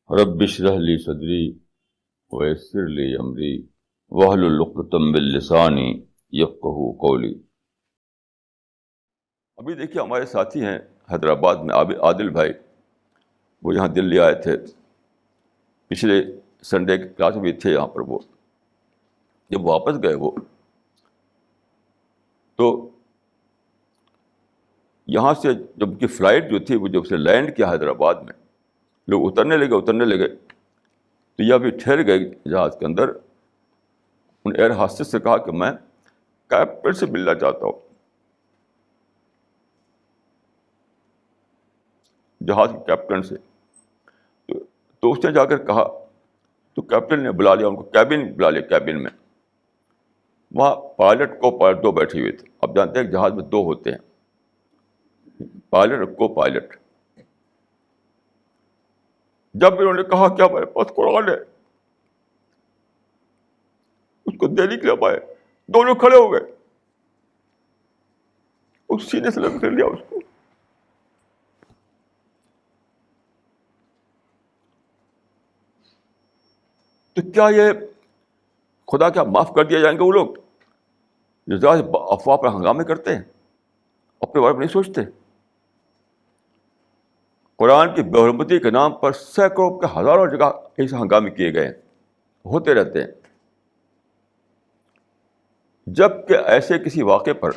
رب اشرح لی صدری ویسر لی امری واحلل عقدۃ من لسانی یفقہوا قولی۔ ابھی دیکھیے ہمارے ساتھی ہیں حیدرآباد میں عادل بھائی، وہ یہاں دلی آئے تھے، پچھلے سنڈے کی کلاس میں بھی تھے یہاں پر۔ وہ جب واپس گئے وہ تو یہاں سے جب کی فلائٹ جو تھی وہ جب سے لینڈ کیا حیدرآباد میں، لوگ اترنے لگے تو یہ بھی ٹھہر گئے جہاز کے اندر۔ ان ایئر ہاسٹس سے کہا کہ میں کیپٹن سے ملنا چاہتا ہوں، جہاز کے کیپٹن سے۔ تو اس نے جا کر کہا، تو کیپٹن نے بلا لیا ان کو، کیبن بلا لیا۔ کیبن میں وہاں پائلٹ کو پائلٹ دو بیٹھے ہوئے تھے۔ اب جانتے ہیں کہ جہاز میں دو ہوتے ہیں، پائلٹ اور کو پائلٹ۔ جب انہوں نے کہا کہ ہمارے پاس قرآن ہے، اس کو دینے کے لیے آئے، دونوں کھڑے ہو گئے، اس سینے سے لگ کر لیا اس کو۔ تو کیا یہ خدا کیا معاف کر دیا جائیں گے وہ لوگ جو ذرا افواہ پر ہنگامے کرتے ہیں، اپنے بارے میں نہیں سوچتے؟ قرآن کی بے حرمتی کے نام پر سینکڑوں کے ہزاروں جگہ ایسے ہنگامے کیے گئے ہیں، ہوتے رہتے ہیں۔ جب کہ ایسے کسی واقعے پر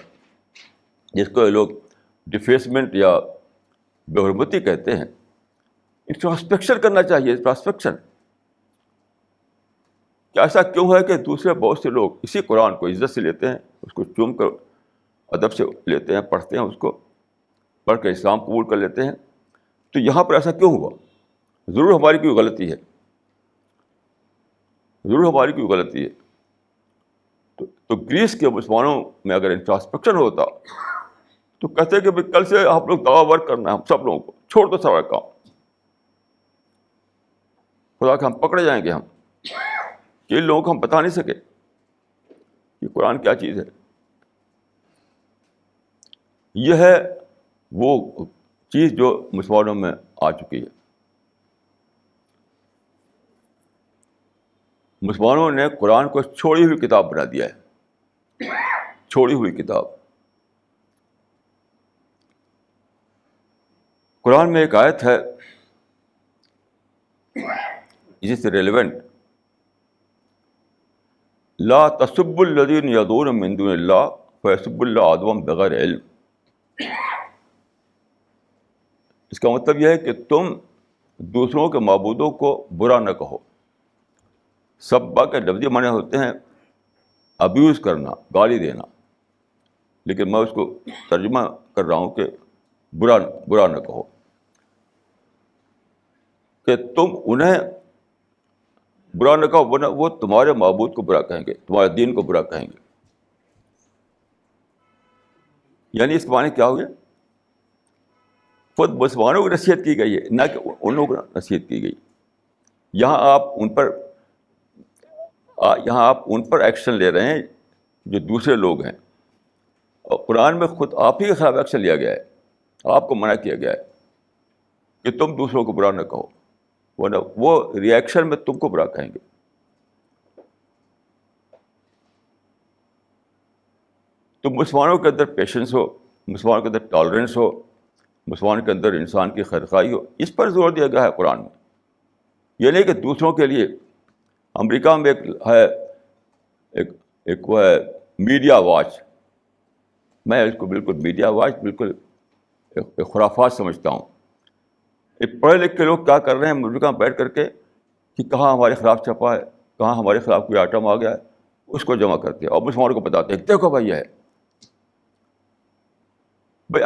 جس کو یہ لوگ ڈیفیسمنٹ یا بے حرمتی کہتے ہیں، انٹراسپیکشن کرنا چاہیے۔ انٹراسپیکشن کہ ایسا کیوں ہے کہ دوسرے بہت سے لوگ اسی قرآن کو عزت سے لیتے ہیں، اس کو چوم کر ادب سے لیتے ہیں، پڑھتے ہیں، اس کو پڑھ کر اسلام قبول کر لیتے ہیں۔ تو یہاں پر ایسا کیوں ہوا؟ ضرور ہماری کوئی غلطی ہے، ضرور ہماری کوئی غلطی ہے۔ تو گریس کے مسلمانوں میں اگر انٹراسپیکشن ہوتا تو کہتے کہ بھائی کل سے آپ لوگ دعویٰ ورک کرنا ہے، ہم سب لوگوں کو چھوڑ دو سارا کام، خدا کہ ہم پکڑے جائیں گے۔ ہم کہ ان لوگوں کو ہم بتا نہیں سکے کہ قرآن کیا چیز ہے۔ یہ ہے وہ چیز جو مسلمانوں میں آ چکی ہے۔ مسلمانوں نے قرآن کو چھوڑی ہوئی کتاب بنا دیا ہے، چھوڑی ہوئی کتاب۔ قرآن میں ایک آیت ہے اسی سے ریلیونٹ، لا تسبوا الذین یدعون من دون اللہ فیسبوا اللہ عدوا بغیر علم۔ اس کا مطلب یہ ہے کہ تم دوسروں کے معبودوں کو برا نہ کہو۔ سبا کے لفظی معنی ہوتے ہیں ابیوز کرنا، گالی دینا، لیکن میں اس کو ترجمہ کر رہا ہوں کہ برا نہ کہو، کہ تم انہیں برا نہ کہو ورنہ وہ تمہارے معبود کو برا کہیں گے، تمہارے دین کو برا کہیں گے۔ یعنی اس معنی کیا ہوئے؟ خود مسلمانوں کو نصیحت کی گئی ہے، نہ کہ ان لوگوں کو نصیحت کی گئی۔ یہاں آپ ان پر ایکشن لے رہے ہیں جو دوسرے لوگ ہیں، اور قرآن میں خود آپ ہی کے خلاف ایکشن لیا گیا ہے، آپ کو منع کیا گیا ہے کہ تم دوسروں کو برا نہ کہو ورنہ وہ ریئیکشن میں تم کو برا کہیں گے۔ تو مسلمانوں کے اندر پیشنس ہو، مسلمانوں کے اندر ٹالرنس ہو، مسلمانوں کے اندر انسان کی خیرخواہی ہو، اس پر زور دیا گیا ہے قرآن میں۔ یہ نہیں کہ دوسروں کے لیے۔ امریکہ میں ایک وہ ہے میڈیا واچ، میں اس کو بالکل میڈیا واچ بالکل ایک خرافات سمجھتا ہوں۔ ایک پڑھے لکھ کے لوگ کیا کر رہے ہیں امریکہ میں بیٹھ کر کے کہ کہاں ہمارے خلاف چھپا ہے، کہاں ہمارے خلاف کوئی آئٹم آ گیا ہے، اس کو جمع کرتے ہیں اور مسلمانوں کو بتاتے ہیں دیکھو بھائی یہ ہے۔ بھائی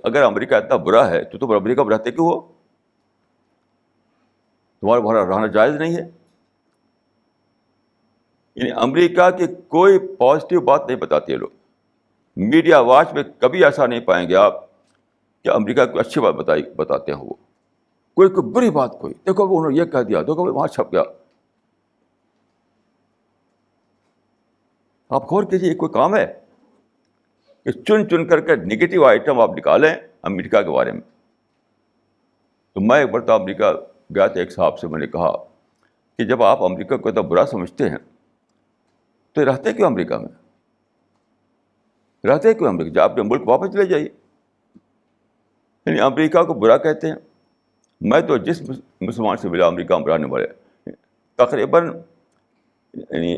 اگر امریکہ اتنا برا ہے تو تم امریکہ میں رہتے کیوں ہو؟ تمہارا وہاں رہنا جائز نہیں ہے؟ یعنی امریکہ کی کوئی پازیٹیو بات نہیں بتاتے لوگ۔ میڈیا واچ میں کبھی ایسا نہیں پائیں گے آپ کہ امریکہ کو اچھی بات بتاتے ہیں وہ، کوئی بری بات، کوئی دیکھو انہوں نے یہ کہہ دیا، دیکھو وہاں چھپ گیا۔ آپ غور کیجیے، کوئی کام ہے کہ چن کر کے نگیٹو آئٹم آپ نکالیں امریکہ کے بارے میں؟ تو میں ایک مرتبہ امریکہ گیا تھا ایک صاحب سے، میں نے کہا کہ جب آپ امریکہ کو اتنا برا سمجھتے ہیں تو رہتے کیوں امریکہ میں؟ رہتے کیوں امریکہ؟ جب اپنے ملک واپس چلے جائیے. یعنی امریکہ کو برا کہتے ہیں. میں تو جس مسلمان سے ملا امریکہ میں رہنے والے، تقریباً یعنی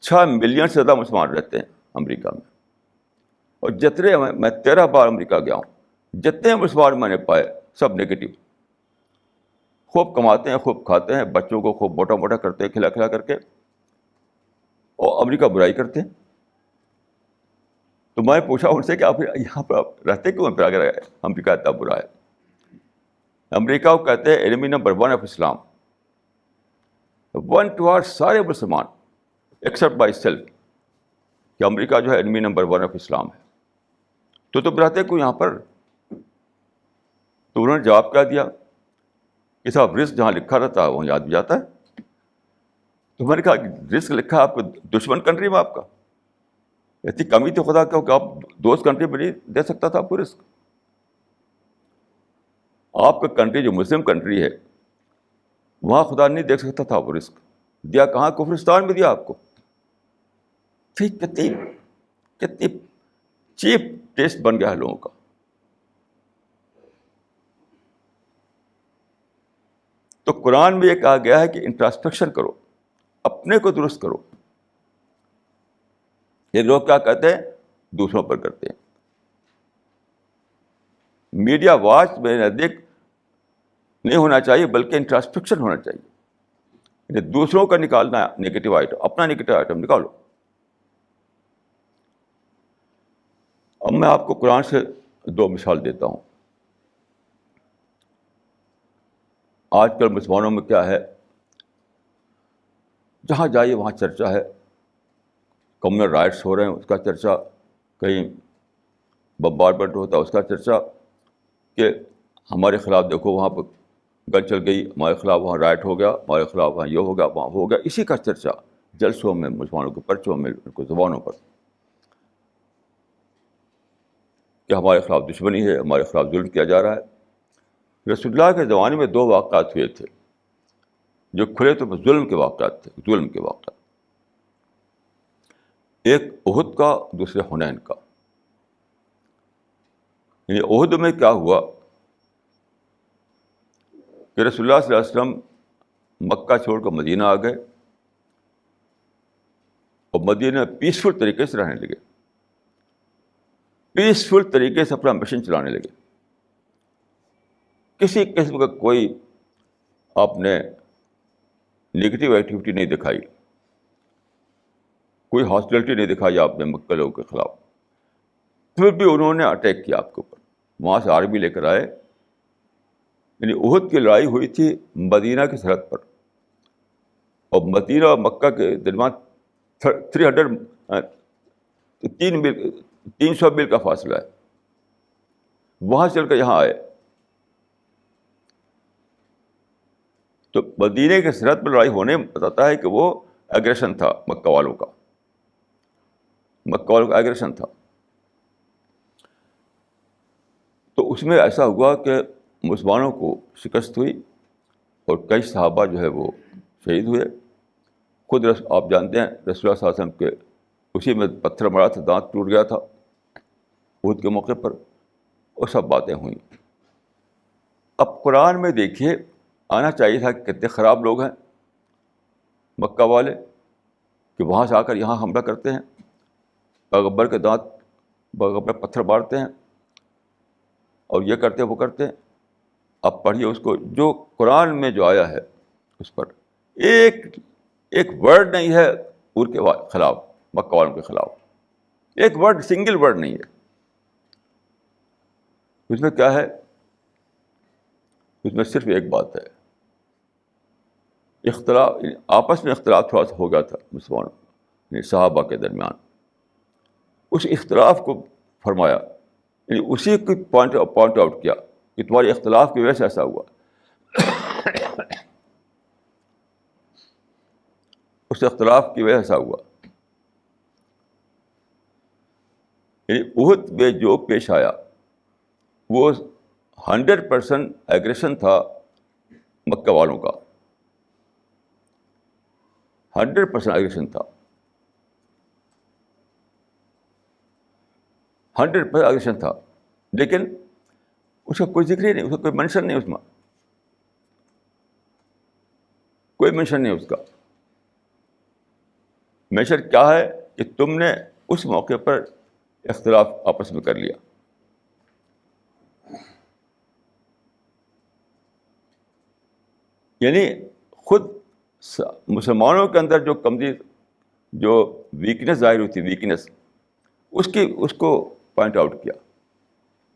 6 ملین سے زیادہ مسلمان رہتے ہیں امریکہ میں. اور جتنے میں 13 بار امریکہ گیا ہوں، جتنے مسلمان میں نے پائے سب نگیٹو. خوب کماتے ہیں، خوب کھاتے ہیں، بچوں کو خوب موٹا موٹا کرتے ہیں کھلا کھلا کر کے، اور امریکہ برائی کرتے ہیں. تو میں پوچھا ان سے کہ آپ یہاں پر آپ رہتے کیوں ہیں پھر اگر امریکہ اتنا برا ہے؟ امریکہ کو کہتے ہیں انیمی نمبر 1 آف اسلام. 1 ٹوارڈ سارے مسلمان ایکسپٹ بائی سیلف کہ امریکہ جو ہے انیمی نمبر 1 آف اسلام ہے. تو تم رہتے کیوں یہاں پر؟ تو انہوں نے جواب کیا دیا کہ صاحب رزق جہاں لکھا رہتا ہے وہاں یاد بھی جاتا ہے. تو میں نے کہا رزق لکھا ہے آپ کو دشمن کنٹری میں، آپ کا اتنی کمی تو خدا کہ آپ دوست کنٹری میں نہیں دے سکتا تھا آپ کو رزق. آپ کا کنٹری جو مسلم کنٹری ہے وہاں خدا نہیں دیکھ سکتا تھا آپ کو رزق دیا. کہاں؟ کفرستان میں دیا آپ کو. ٹھیک، کتنی چیپ ٹیسٹ بن گیا ہے لوگوں کا. تو قرآن میں یہ کہا گیا ہے کہ انٹراسپیکشن کرو، اپنے کو درست کرو. یہ لوگ کیا کہتے ہیں؟ دوسروں پر کرتے ہیں. میڈیا واچ میں نزدیک نہیں ہونا چاہیے بلکہ انٹراسپیکشن ہونا چاہیے. یعنی دوسروں کا نکالنا نگیٹو آئٹم، اپنا نگیٹو آئٹم نکالو. اب میں آپ کو قرآن سے 2 مثال دیتا ہوں. آج کل مسلمانوں میں کیا ہے، جہاں جائیے وہاں چرچا ہے، کمیونل رائٹس ہو رہے ہیں اس کا چرچا، کہیں بمبارمنٹ ہوتا ہے اس کا چرچا، کہ ہمارے خلاف دیکھو وہاں پہ گن چل گئی، ہمارے خلاف وہاں رائٹ ہو گیا، ہمارے خلاف وہاں یہ ہو گیا، وہاں ہو گیا. اسی کا چرچا جلسوں میں، مسلمانوں کے پرچوں میں، ان کو زبانوں پر، کہ ہمارے خلاف دشمنی ہے، ہمارے خلاف ظلم کیا جا رہا ہے. رسول اللہ کے زمانے میں 2 واقعات ہوئے تھے جو کھلے طور پر ظلم کے واقعات تھے، ظلم کے واقعات. ایک احد کا، دوسرے حنین کا. یعنی احد میں کیا ہوا کہ رسول اللہ صلی اللہ علیہ وسلم مکہ چھوڑ کر مدینہ آ گئے اور مدینہ میں پیسفل طریقے سے رہنے لگے، پیسفل طریقے سے اپنا مشن چلانے لگے. کسی قسم کا کوئی آپ نے نگیٹو ایکٹیویٹی نہیں دکھائی، کوئی ہاسٹیلٹی نہیں دکھائی آپ نے مکہ لوگوں کے خلاف. پھر بھی انہوں نے اٹیک کیا آپ کے اوپر، وہاں سے آرمی لے کر آئے. یعنی احد کی لڑائی ہوئی تھی مدینہ کی سرحد پر، اور مدینہ اور مکہ کے درمیان 300 میل کا فاصلہ ہے. وہاں سے چل کر یہاں آئے. تو مدینہ کے سرحد پر لڑائی ہونے میں بتاتا ہے کہ وہ ایگریشن تھا مکہ والوں کا، مکہ والوں کا ایگریشن تھا. تو اس میں ایسا ہوا کہ مسلمانوں کو شکست ہوئی اور کئی صحابہ جو ہے وہ شہید ہوئے. خود آپ جانتے ہیں رسول اللہ صلی اللہ علیہ وسلم کے اسی میں پتھر مارا تھا، دانت ٹوٹ گیا تھا احد کے موقع پر. وہ سب باتیں ہوئیں. اب قرآن میں دیکھیے، آنا چاہیے تھا کہ کتنے خراب لوگ ہیں مکہ والے، کہ وہاں سے آ کر یہاں حملہ کرتے ہیں، پیغمبر کے دانت، پیغمبر پتھر مارتے ہیں اور یہ کرتے وہ کرتے ہیں. آپ پڑھیے اس کو، جو قرآن میں جو آیا ہے اس پر ایک ورڈ نہیں ہے ان کے خلاف، مکہ والوں کے خلاف. ایک ورڈ، سنگل ورڈ نہیں ہے. اس میں کیا ہے؟ اس میں صرف ایک بات ہے، اختلاف، آپس میں اختلاف تھوڑا سا ہو گیا تھا مسلمانوں یعنی صحابہ کے درمیان. اس اختلاف کو فرمایا، یعنی اسی کو پوائنٹ آؤٹ کیا کہ تمہارے اختلاف کی وجہ سے ایسا ہوا. اس اختلاف کی وجہ سے ایسا ہوا. یعنی احد میں جو پیش آیا وہ 100% ایگریشن تھا مکہ والوں کا 100% اگریشن تھا, 100% اگریشن تھا, لیکن اس کا کوئی ذکر ہی نہیں, اس کا کوئی مینشن نہیں, اس میں کوئی مینشن نہیں اس کا. مینشن کیا ہے کہ تم نے اس موقع پر اختلاف آپس میں کر لیا. یعنی خود مسلمانوں کے اندر جو کمزوری, جو ویکنیس ظاہر ہوئی تھی, ویکنیس اس کو پوائنٹ آؤٹ کیا.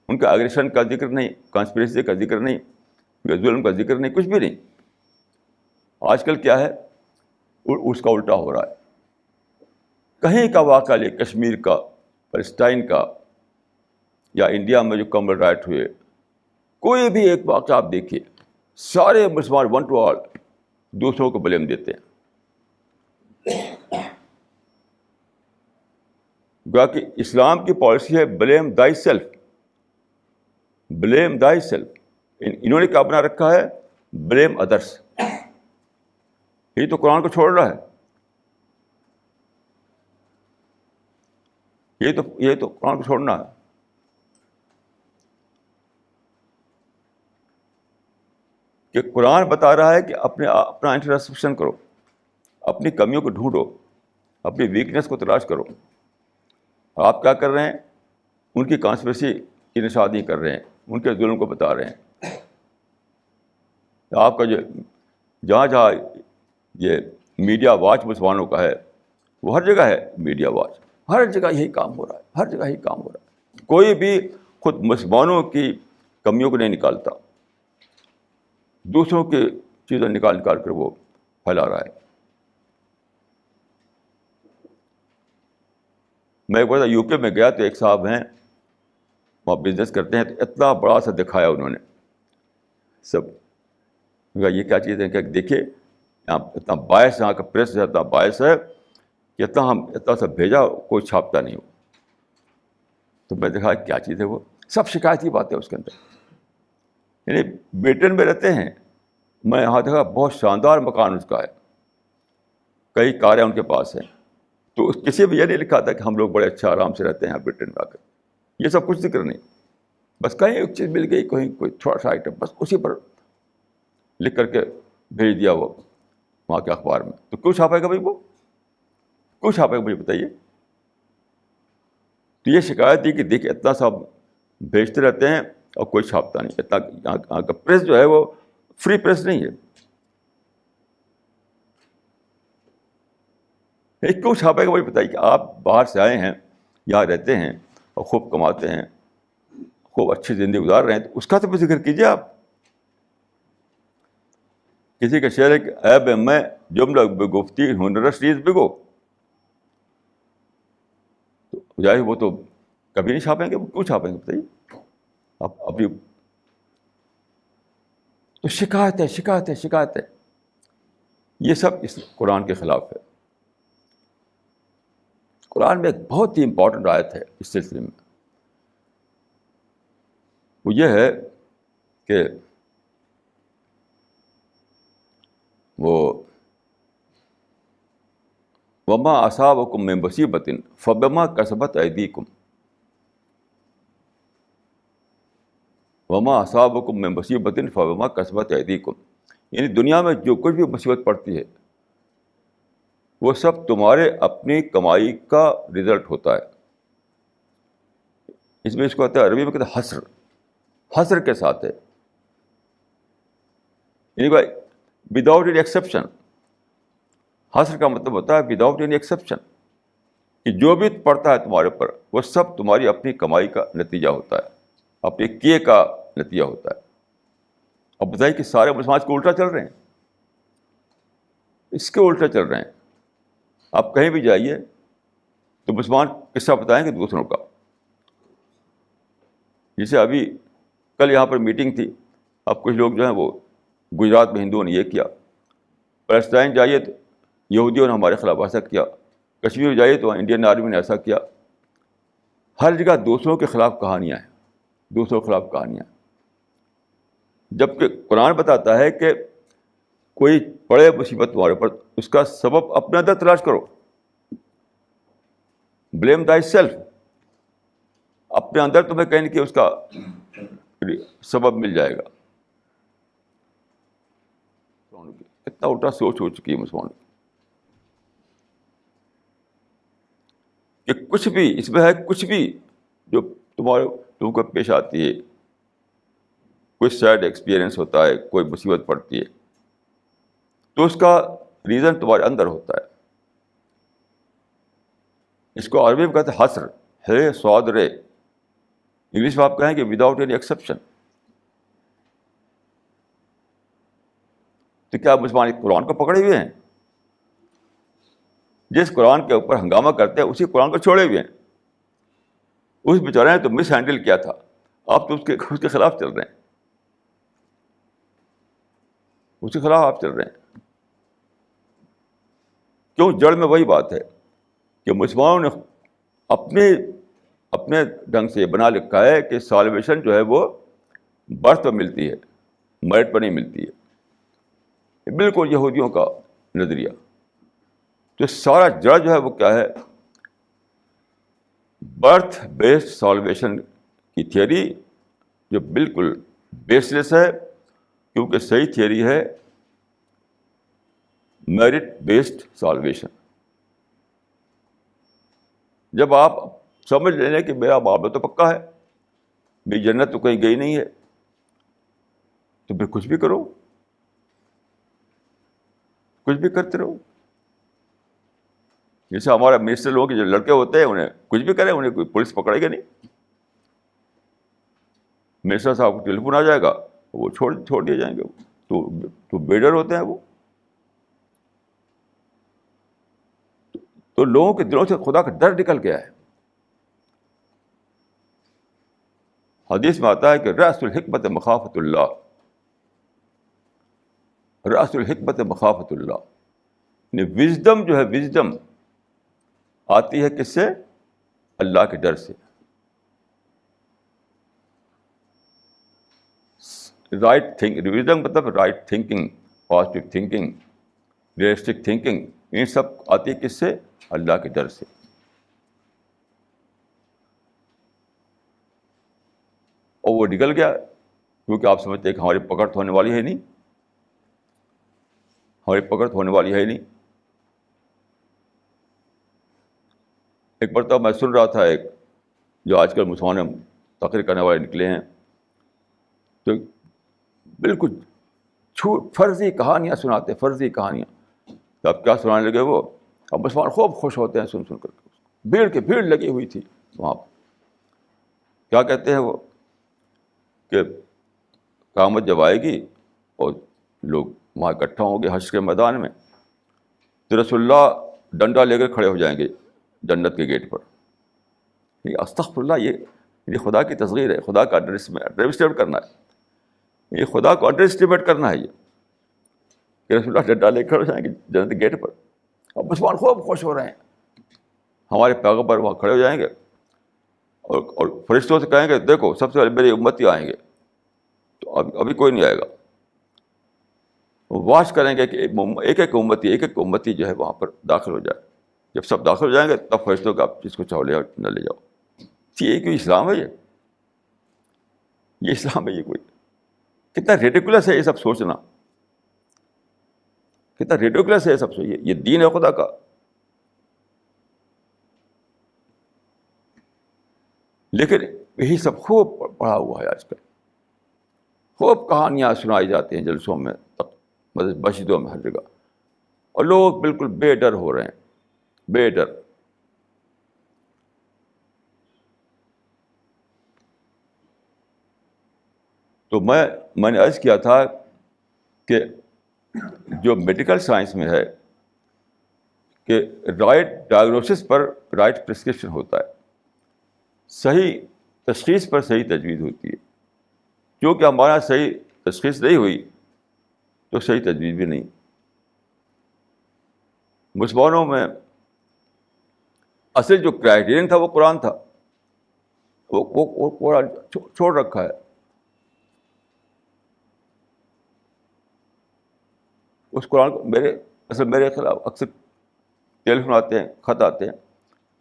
ان کا اگریشن کا ذکر نہیں, کانسپریسی کا ذکر نہیں, ظلم کا ذکر نہیں, کچھ بھی نہیں. آج کل کیا ہے, اس کا الٹا ہو رہا ہے. کہیں کا واقعہ لے, کشمیر کا, فلسطین کا, یا انڈیا میں جو کامن رائٹ ہوئے, کوئی بھی ایک واقعہ آپ دیکھیے, سارے مسلمان ون ٹو آل دوسروں کو بلیم دیتے ہیں. گویا کہ اسلام کی پالیسی ہے بلیم دائی سیلف, بلیم دائی سیلف. انہوں نے کیا بنا رکھا ہے, بلیم ادرس. یہ تو قرآن کو چھوڑ رہا ہے, یہ تو قرآن کو چھوڑنا ہے. کہ قرآن بتا رہا ہے کہ اپنا انٹرسپشن کرو, اپنی کمیوں کو ڈھونڈو, اپنی ویکنیس کو تلاش کرو. آپ کیا کر رہے ہیں, ان کی کانسپریسی کی نشاندہی کر رہے ہیں, ان کے ظلم کو بتا رہے ہیں. آپ کا جو جہاں یہ میڈیا واچ مسلمانوں کا ہے, وہ ہر جگہ ہے میڈیا واچ, ہر جگہ یہی کام ہو رہا ہے, ہر جگہ یہی کام ہو رہا ہے. کوئی بھی خود مسلمانوں کی کمیوں کو نہیں نکالتا, دوسروں کی چیزیں نکال کر وہ پھیلا رہا ہے. میں ایک بار یو کے میں گیا تو ایک صاحب ہیں, وہاں بزنس کرتے ہیں, تو اتنا بڑا سا دکھایا انہوں نے سب. یہ کیا چیز ہے کہ دیکھیے یہاں اتنا باعث, یہاں کا پریس اتنا باعث ہے کہ اتنا سا بھیجا, کوئی چھاپتا نہیں ہو. تو میں دیکھا کیا چیز ہے, وہ سب شکایتی باتیں اس کے اندر. یعنی بریٹن میں رہتے ہیں, میں یہاں دیکھا بہت شاندار مکان اس کا ہے, کئی کاریں ان کے پاس ہیں. تو کسی بھی یہ نہیں لکھا تھا کہ ہم لوگ بڑے اچھا آرام سے رہتے ہیں برٹن میں آ کر. یہ سب کچھ ذکر نہیں, بس کہیں ایک چیز مل گئی, کہیں کوئی تھوڑا سا آئٹم, بس اسی پر لکھ کر کے بھیج دیا وہ وہاں کے اخبار میں. تو کیوں چھاپے گا بھائی, وہ کیوں چھاپے گا مجھے بتائیے. تو یہ شکایت تھی کہ دیکھیں اتنا سا بھیجتے رہتے ہیں اور کوئی چھاپتا نہیں. اتنا یہاں کا پریس جو ہے وہ فری پریس نہیں ہے. کیوں چھاپے گا مجھے بتائیے. کہ آپ باہر سے آئے ہیں, یہاں رہتے ہیں اور خوب کماتے ہیں, خوب اچھی زندگی گزار رہے ہیں, تو اس کا تو ذکر کیجیے. آپ کسی کا شعر ہے کہ عیب میں جملہ بگفتی ہنرس ریز بگو, تو ظاہر وہ تو کبھی نہیں چھاپیں گے. وہ کیوں چھاپیں گے بتائیے آپ ابھی. تو شکایت ہے, یہ سب اس قرآن کے خلاف ہے. قرآن میں ایک بہت ہی امپورٹنٹ آیت ہے اس سلسلے میں, وہ یہ ہے کہ وہ وما اصابکم من مصیبۃ فبما کسبت ایدیکم, وما اصابکم من مصیبۃ فبما کسبت ایدیکم. یعنی دنیا میں جو کچھ بھی مصیبت پڑتی ہے وہ سب تمہارے اپنی کمائی کا رزلٹ ہوتا ہے. اس میں اس کو کہتے ہیں عربی میں کہتے ہیں حسر, حسر کے ساتھ ہے. یعنی بھائی وداؤٹ اینی ایکسیپشن. حسر کا مطلب ہوتا ہے وداؤٹ اینی ایکسیپشن, کہ جو بھی پڑتا ہے تمہارے اوپر وہ سب تمہاری اپنی کمائی کا نتیجہ ہوتا ہے, اپنے کیے کا نتیجہ ہوتا ہے. اب بتائیے کہ سارے مسلمان اس کے الٹا چل رہے ہیں, اس کے الٹا چل رہے ہیں. آپ کہیں بھی جائیے تو مسلمان قصہ بتائیں گے دوسروں کا. جیسے ابھی کل یہاں پر میٹنگ تھی, اب کچھ لوگ جو ہیں وہ گجرات میں ہندوؤں نے یہ کیا, فلسطین جائیے تو یہودیوں نے ہمارے خلاف ایسا کیا, کشمیر میں جائیے تو انڈین آرمی نے ایسا کیا. ہر جگہ دوسروں کے خلاف کہانیاں ہیں, دوسروں کے خلاف کہانیاں. جبکہ قرآن بتاتا ہے کہ کوئی پڑے مصیبت تمہارے اوپر، اس کا سبب اپنے اندر تلاش کرو. بلیم دائی سیلف. اپنے اندر تمہیں کہیں کہ اس کا سبب مل جائے گا. اتنا الٹا سوچ ہو چکی ہے مسلمانوں کہ کچھ بھی اس میں ہے، کچھ بھی جو تم کو پیش آتی ہے، کوئی سیڈ ایکسپیرئنس ہوتا ہے، کوئی مصیبت پڑتی ہے، تو اس کا ریزن تمہارے اندر ہوتا ہے. اس کو عربی میں کہتے ہیں حسر ہے، سواد رے. انگلش میں آپ کہیں گے وداؤٹ اینی ایکسیپشن. تو کیا مسلمان قرآن کو پکڑے ہوئے ہیں؟ جس قرآن کے اوپر ہنگامہ کرتے ہیں اسی قرآن کو چھوڑے ہوئے ہیں. اس بیچارے نے تو مس ہینڈل کیا تھا، آپ تو اس کے خلاف چل رہے ہیں. اس کے خلاف آپ چل رہے ہیں. کیوں؟ جڑ میں وہی بات ہے کہ مسلمانوں نے اپنے ڈھنگ سے یہ بنا لکھا ہے کہ سالویشن جو ہے وہ برتھ پہ ملتی ہے، میرٹ پہ نہیں ملتی ہے. یہ بالکل یہودیوں کا نظریہ. تو سارا جڑ جو ہے وہ کیا ہے؟ برتھ بیسڈ سالویشن کی تھیوری، جو بالکل بیس لیس ہے، کیونکہ صحیح تھیوری ہے میرٹ بیسڈ سالویشن. جب آپ سمجھ لیں کہ میرا معاملہ تو پکا ہے، میری جنت تو کہیں گئی نہیں ہے، تو پھر کچھ بھی کرو، کچھ بھی کرتے رہو. جیسے ہمارے منسٹر لوگ جو لڑکے ہوتے ہیں، انہیں کچھ بھی کریں انہیں کوئی پولیس پکڑے گا نہیں. منسٹر صاحب کو ٹیلیفون آ جائے گا، وہ چھوڑ دیے جائیں گے. تو بیڈر ہوتے ہیں وہ. تو لوگوں کے دلوں سے خدا کا ڈر نکل گیا ہے. حدیث میں آتا ہے کہ رأس الحکمت مخافت اللہ، رأس الحکمت مخافت اللہ. یعنی وزڈم جو ہے، وزڈم آتی ہے کس سے؟ اللہ کے ڈر سے. وزڈم مطلب right thinking, positive thinking, realistic thinking, یہ سب آتی ہے کس سے؟ اللہ کے ڈر سے. اور وہ نکل گیا کیونکہ آپ سمجھتے ہیں کہ ہماری پکڑ تو ہونے والی ہے نہیں، ہماری پکڑ تو ہونے والی ہے نہیں. ایک مرتبہ میں سن رہا تھا، ایک جو آج کل مسلمان تقریر کرنے والے نکلے ہیں، تو بالکل فرضی کہانیاں سناتے، فرضی کہانیاں. تو اب کیا سنانے لگے وہ؟ اب مسلمان خوب خوش ہوتے ہیں سن کر کے. بھیڑ لگی ہوئی تھی وہاں پر. کیا کہتے ہیں وہ کہ قیامت جب آئے گی اور لوگ وہاں اکٹھا ہوں گے حشر کے میدان میں، تو رسول اللہ ڈنڈا لے کر کھڑے ہو جائیں گے جنت کے گیٹ پر. استغفر اللہ، یہ خدا کی تصغیر ہے، خدا کا انڈر اسٹیمیٹ کرنا ہے. یہ خدا کو انڈر اسٹیمیٹ کرنا ہے، یہ کہ رسول اللہ ڈنڈا لے کر کھڑے ہو جائیں گے جنت کے گیٹ پر. اب مسلمان خوب خوش ہو رہے ہیں، ہمارے پیغمبر وہاں کھڑے ہو جائیں گے اور فرشتوں سے کہیں گے دیکھو سب سے پہلے میرے امتی آئیں گے. تو ابھی کوئی نہیں آئے گا. واش کریں گے کہ ایک ایک امتی جو ہے وہاں پر داخل ہو جائے. جب سب داخل ہو جائیں گے تب فرشتوں کا آپ جس کو چاہو لے جاؤ، نہ لے جاؤ. یہ کوئی اسلام ہے؟ یہ اسلام ہے؟ یہ کوئی کتنا ریڈیکولس ہے یہ سب سوچنا، کتنا ریڈیکولس ہے یہ سب سوچیے. یہ دین ہے خدا کا. لیکن یہی سب خوب پڑھا ہوا ہے آج کل. خوب کہانیاں سنائی جاتی ہیں جلسوں میں، مسجدوں میں، ہر جگہ. اور لوگ بالکل بے ڈر ہو رہے ہیں، بے ڈر. تو میں نے عرض کیا تھا کہ جو میڈیکل سائنس میں ہے کہ رائٹ ڈائگنوسس پر رائٹ پرسکرپشن ہوتا ہے، صحیح تشخیص پر صحیح تجویز ہوتی ہے. کیونکہ ہمارا صحیح تشخیص نہیں ہوئی تو صحیح تجویز بھی نہیں. مسلمانوں میں اصل جو کرائیٹیرین تھا وہ قرآن تھا، وہ قرآن چھوڑ رکھا ہے. اس قرآن کو میرے خلاف اکثر ٹیلیفون آتے ہیں، خط آتے ہیں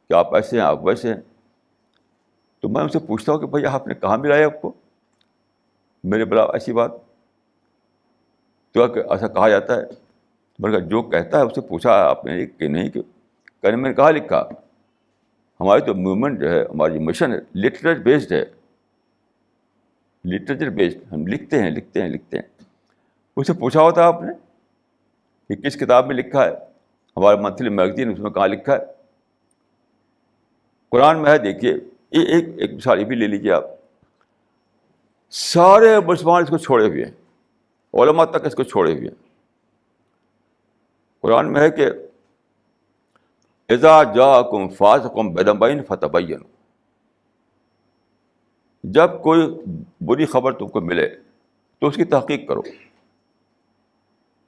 کہ آپ ایسے ہیں، آپ ویسے ہیں. تو میں ان سے پوچھتا ہوں کہ بھائی آپ نے کہاں ملایا آپ کو میرے بلا ایسی بات؟ تو ایسا کہا جاتا ہے. میں نے کہا جو کہتا ہے اس سے پوچھا آپ نے کہ نہیں، کہ کہنے میں نے کہا لکھا. ہماری تو موومنٹ جو ہے، ہماری مشن ہے لٹریچر بیسڈ ہے، لٹریچر بیسڈ. ہم لکھتے ہیں. اس سے پوچھا ہوتا آپ نے کہ کس کتاب میں لکھا ہے؟ ہمارا منتھلی میگزین اس میں کہاں لکھا ہے؟ قرآن میں ہے. دیکھیے ایک مثال یہ بھی لے لیجیے آپ. سارے مسلمان اس کو چھوڑے ہوئے ہیں، علماء تک اس کو چھوڑے ہوئے ہیں. قرآن میں ہے کہ اذا جاءکم فاسق بنبأ فتبینوا، جب کوئی بری خبر تم کو ملے تو اس کی تحقیق کرو،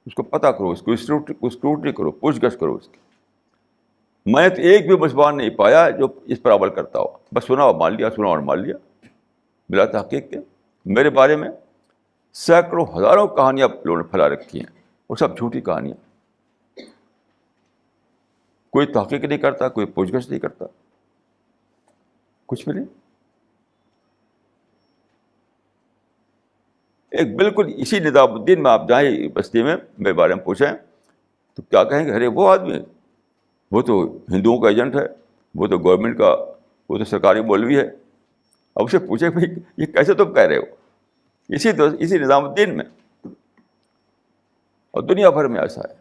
اس کو پتہ کرو، اس کو اسکروٹنی کرو، پوچھ گچھ کرو اس کی. میں نے تو ایک بھی مسلمان نہیں پایا جو اس پر عمل کرتا ہو. بس سنا اور مان لیا، سنا اور مان لیا بلا تحقیق کے. میرے بارے میں سینکڑوں ہزاروں کہانیاں لوگوں نے پھیلا رکھی ہیں، وہ سب جھوٹی کہانیاں. کوئی تحقیق نہیں کرتا، کوئی پوچھ گچھ نہیں کرتا، کچھ بھی نہیں. ایک بالکل اسی نظام الدین میں آپ جائیں بستی میں، میرے بارے میں پوچھیں تو کیا کہیں گے؟ ارے وہ آدمی ہے، وہ تو ہندوؤں کا ایجنٹ ہے، وہ تو گورنمنٹ کا، وہ تو سرکاری مولوی ہے. اب اسے پوچھیں بھائی یہ کیسے تم کہہ رہے ہو؟ اسی نظام الدین میں اور دنیا بھر میں ایسا ہے.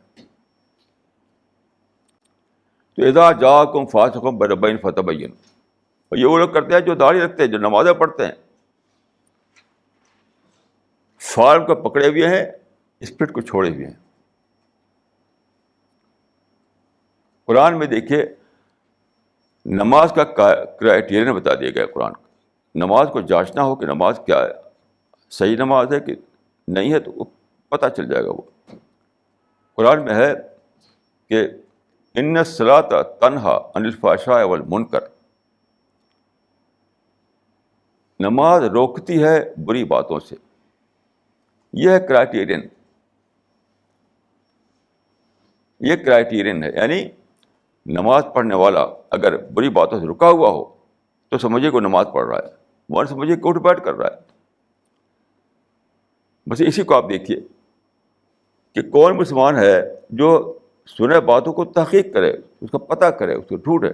تو اذا جاءکم فاسق بنبأ فتبینوا. اور یہ وہ لوگ کرتے ہیں جو داڑھی رکھتے ہیں، جو نمازیں پڑھتے ہیں، فارم کو پکڑے ہوئے ہیں، اسپرٹ کو چھوڑے ہوئے ہیں. قرآن میں دیکھیے نماز کا کرائیٹیرین بتا دیا گیا. قرآن کا نماز کو جانچنا ہو کہ نماز کیا ہے، صحیح نماز ہے کہ نہیں ہے، تو وہ پتہ چل جائے گا. وہ قرآن میں ہے کہ ان الصلاۃ تنہی عن الفحشاء والمنکر، نماز روکتی ہے بری باتوں سے. یہ ہے کرائیٹیرین، یہ کرائیٹیرین ہے. یعنی نماز پڑھنے والا اگر بری باتوں سے رکا ہوا ہو تو سمجھے کہ وہ نماز پڑھ رہا ہے، وہ سمجھے کہ اٹھ بیٹھ کر رہا ہے. بس اسی کو آپ دیکھیے کہ کون مسلمان ہے جو سنے باتوں کو تحقیق کرے، اس کا پتہ کرے، اس کو ڈھونڈے.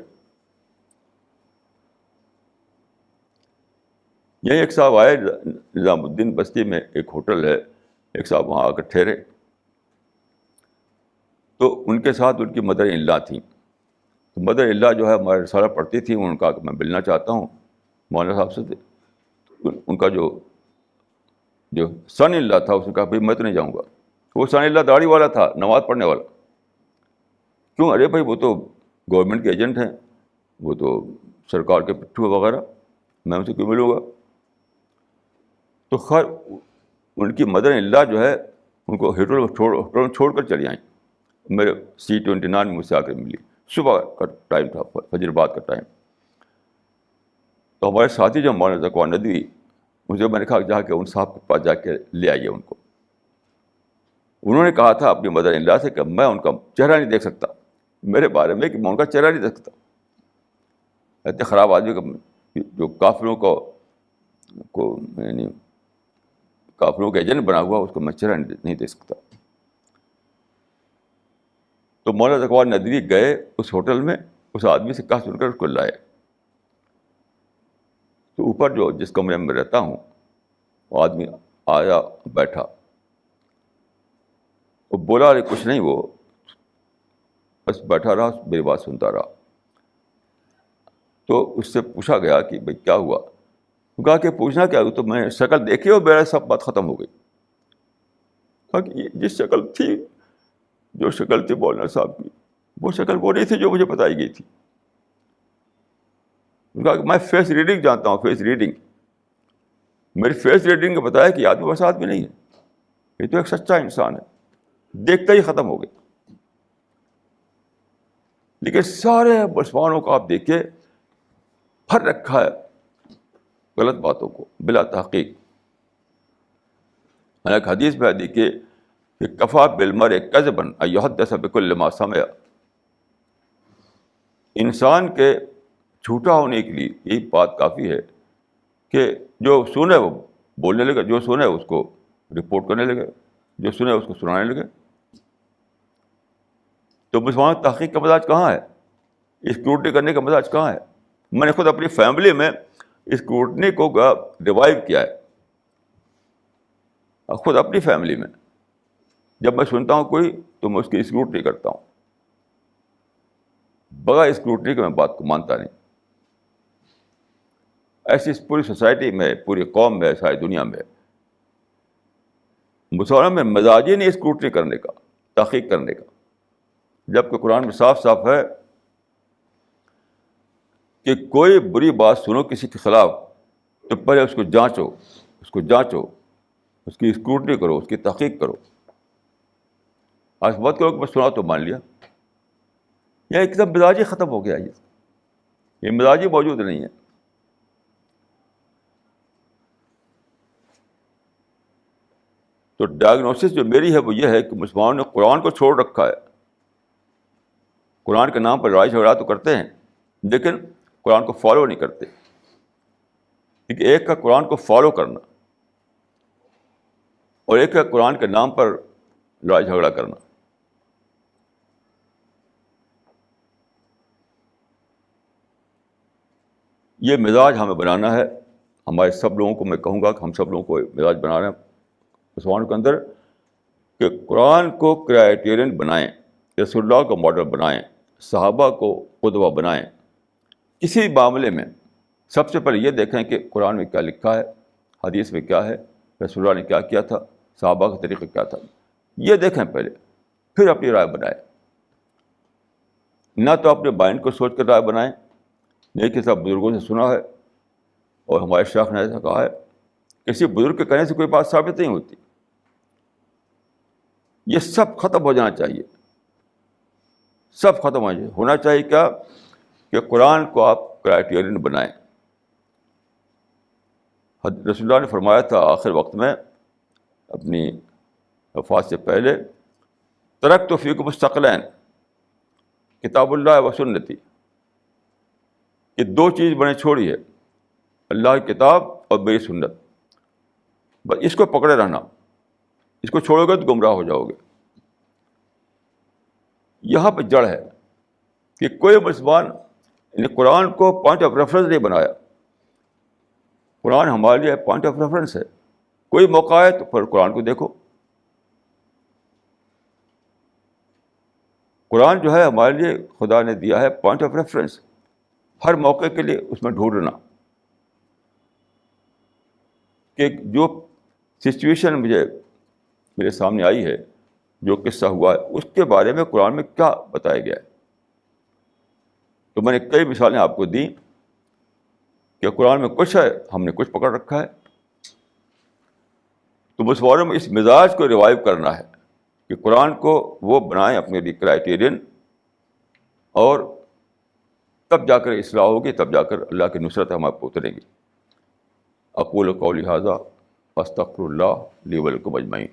یہی ایک صاحب آئے نظام الدین بستی میں، ایک ہوٹل ہے، ایک صاحب وہاں آ کر ٹھہرے. تو ان کے ساتھ ان کی مدر ان لا تھیں. تو مدر ان لا جو ہے ہمارے رسالہ پڑھتی تھی. انہوں نے کہا کہ میں ملنا چاہتا ہوں مولانا صاحب سے. ان کا جو سن ان لا تھا اس نے کہا بھائی میں تو نہیں جاؤں گا. وہ سن ان لا داڑھی والا تھا، نماز پڑھنے والا. کیوں؟ ارے بھائی وہ تو گورنمنٹ کے ایجنٹ ہیں، وہ تو سرکار کے پٹھو وغیرہ، میں ان سے کیوں ملوں گا؟ تو خیر ان کی مدر ان لا جو ہے ان کو ہوٹل میں چھوڑ کر چلی آئیں. میرے C29 میں مجھ سے آ کر ملی. صبح کا ٹائم تھا، فجر بعد کا ٹائم. تو ہمارے ساتھی جو مولانا ذکوان ندوی، مجھے میں نے کہا جا کے ان صاحب کے پاس جا کے لے آئیے ان کو. انہوں نے کہا تھا اپنی مدر ان لا سے کہ میں ان کا چہرہ نہیں دیکھ سکتا، میرے بارے میں کہ میں ان کا چہرہ نہیں دیکھ سکتا. اتنے خراب آدمی کا جو کافروں کو یعنی کافروں کا ایجنٹ بنا ہوا، اس کو میں چہرہ نہیں دیکھ سکتا. تو مولانا ذکوان ندوی گئے اس ہوٹل میں، اس آدمی سے کہا سن کر اس کو لائے. تو اوپر جو جس کمرے میں رہتا ہوں وہ آدمی آیا، بیٹھا، وہ بولا کچھ نہیں، وہ بس بیٹھا رہا، میری بات سنتا رہا. تو اس سے پوچھا گیا کہ بھائی کیا ہوا؟ کہا کہ پوچھنا کیا ہوا؟ تو میں شکل دیکھی اور میرا سب بات ختم ہو گئی. کہا کہ جس شکل تھی، جو شکل تھی مولانا صاحب کی، وہ شکل وہ نہیں تھی جو مجھے بتائی گئی تھی. کہا کہ میں فیس ریڈنگ جانتا ہوں، فیس ریڈنگ. میری فیس ریڈنگ نے بتایا کہ آدمی ویسا آدمی نہیں ہے، یہ تو ایک سچا انسان ہے. دیکھتے ہی ختم ہو گئی. لیکن سارے مسلمانوں کو آپ دیکھیے بھر رکھا ہے غلط باتوں کو بلا تحقیق. ایک حدیث میں دیکھیے کہ کفا بالمرء کذبا ان یحدث بکل ما سمع. انسان کے جھوٹا ہونے کے لیے یہی بات کافی ہے کہ جو سنے وہ بولنے لگے, جو سنے اس کو رپورٹ کرنے لگے, جو سنے اس کو سنانے لگے. تو مسلمان تحقیق کا مزاج کہاں ہے؟ اسکروٹنی کرنے کا مزاج کہاں ہے؟ میں نے خود اپنی فیملی میں اسکروٹنی کو ریوائیو کیا ہے. خود اپنی فیملی میں جب میں سنتا ہوں کوئی تو میں اس کی اسکروٹنی کرتا ہوں. بغیر اسکروٹنی کے میں بات کو مانتا نہیں. ایسی اس پوری سوسائٹی میں, پوری قوم میں, ساری دنیا میں مسلمانوں میں مزاج ہی نہیں اسکروٹنی کرنے کا, تحقیق کرنے کا. جبکہ قرآن میں صاف صاف ہے کہ کوئی بری بات سنو کسی کے خلاف تو پہلے اس کو جانچو, اس کی اسکروٹنی کرو, اس کی تحقیق کرو. آج بات کرو کہ میں سنا تو مان لیا. یہ ایک دم مزاج ہی ختم ہو گیا. یہ مزاج ہی موجود نہیں ہے. تو ڈائگنوسس جو میری ہے وہ یہ ہے کہ مسلمانوں نے قرآن کو چھوڑ رکھا ہے. قرآن کے نام پر لڑائی جھگڑا تو کرتے ہیں لیکن قرآن کو فالو نہیں کرتے. کیونکہ ایک کا قرآن کو فالو کرنا اور ایک کا قرآن کے نام پر لڑائی جھگڑا کرنا. یہ مزاج ہمیں بنانا ہے. ہمارے سب لوگوں کو میں کہوں گا کہ ہم سب لوگوں کو مزاج بنا رہے ہیں مسلمانوں کے اندر کہ قرآن کو کرائیٹیرین بنائیں, رسول اللہ کو ماڈل بنائیں, صحابہ کو قدوہ بنائیں. کسی معاملے میں سب سے پہلے یہ دیکھیں کہ قرآن میں کیا لکھا ہے, حدیث میں کیا ہے, رسول اللہ نے کیا کیا تھا, صحابہ کا طریقہ کیا تھا, یہ دیکھیں پہلے, پھر اپنی رائے بنائیں. نہ تو اپنے مائنڈ کو سوچ کر رائے بنائیں, نہیں کہ سب بزرگوں سے سنا ہے اور ہمارے شیخ نے ایسا کہا ہے. کسی بزرگ کے کہنے سے کوئی بات ثابت نہیں ہوتی. یہ سب ختم ہو جانا چاہیے, سب ختم ہونا چاہیے. کیا کہ قرآن کو آپ کرائیٹیرین بنائیں. رسول اللہ نے فرمایا تھا آخر وقت میں اپنی وفات سے پہلے, ترکت فیکم الثقلین کتاب اللہ و سنتی. یہ دو چیز میں نے چھوڑی ہے, اللہ کی کتاب اور میری سنت. بس اس کو پکڑے رہنا, اس کو چھوڑو گے تو گمراہ ہو جاؤ گے. یہاں پہ جڑ ہے کہ کوئی مسلمان یعنی قرآن کو پوائنٹ آف ریفرنس نہیں بنایا. قرآن ہمارے لیے پوائنٹ آف ریفرنس ہے. کوئی موقع ہے تو پھر قرآن کو دیکھو. قرآن جو ہے ہمارے لیے خدا نے دیا ہے پوائنٹ آف ریفرنس. ہر موقع کے لیے اس میں ڈھونڈنا کہ جو سچویشن میرے سامنے آئی ہے, جو قصہ ہوا ہے, اس کے بارے میں قرآن میں کیا بتایا گیا ہے. تو میں نے کئی مثالیں آپ کو دیں کہ قرآن میں کچھ ہے, ہم نے کچھ پکڑ رکھا ہے. تو مسلمانوں میں اس مزاج کو ریوائیو کرنا ہے کہ قرآن کو وہ بنائیں اپنے لیے کرائیٹیرین, اور تب جا کر اصلاح ہوگی, تب جا کر اللہ کی نصرت ہمارے پہ اترے گی. اقول قولی ھذا واستغفر اللہ لی ولکم اجمعین.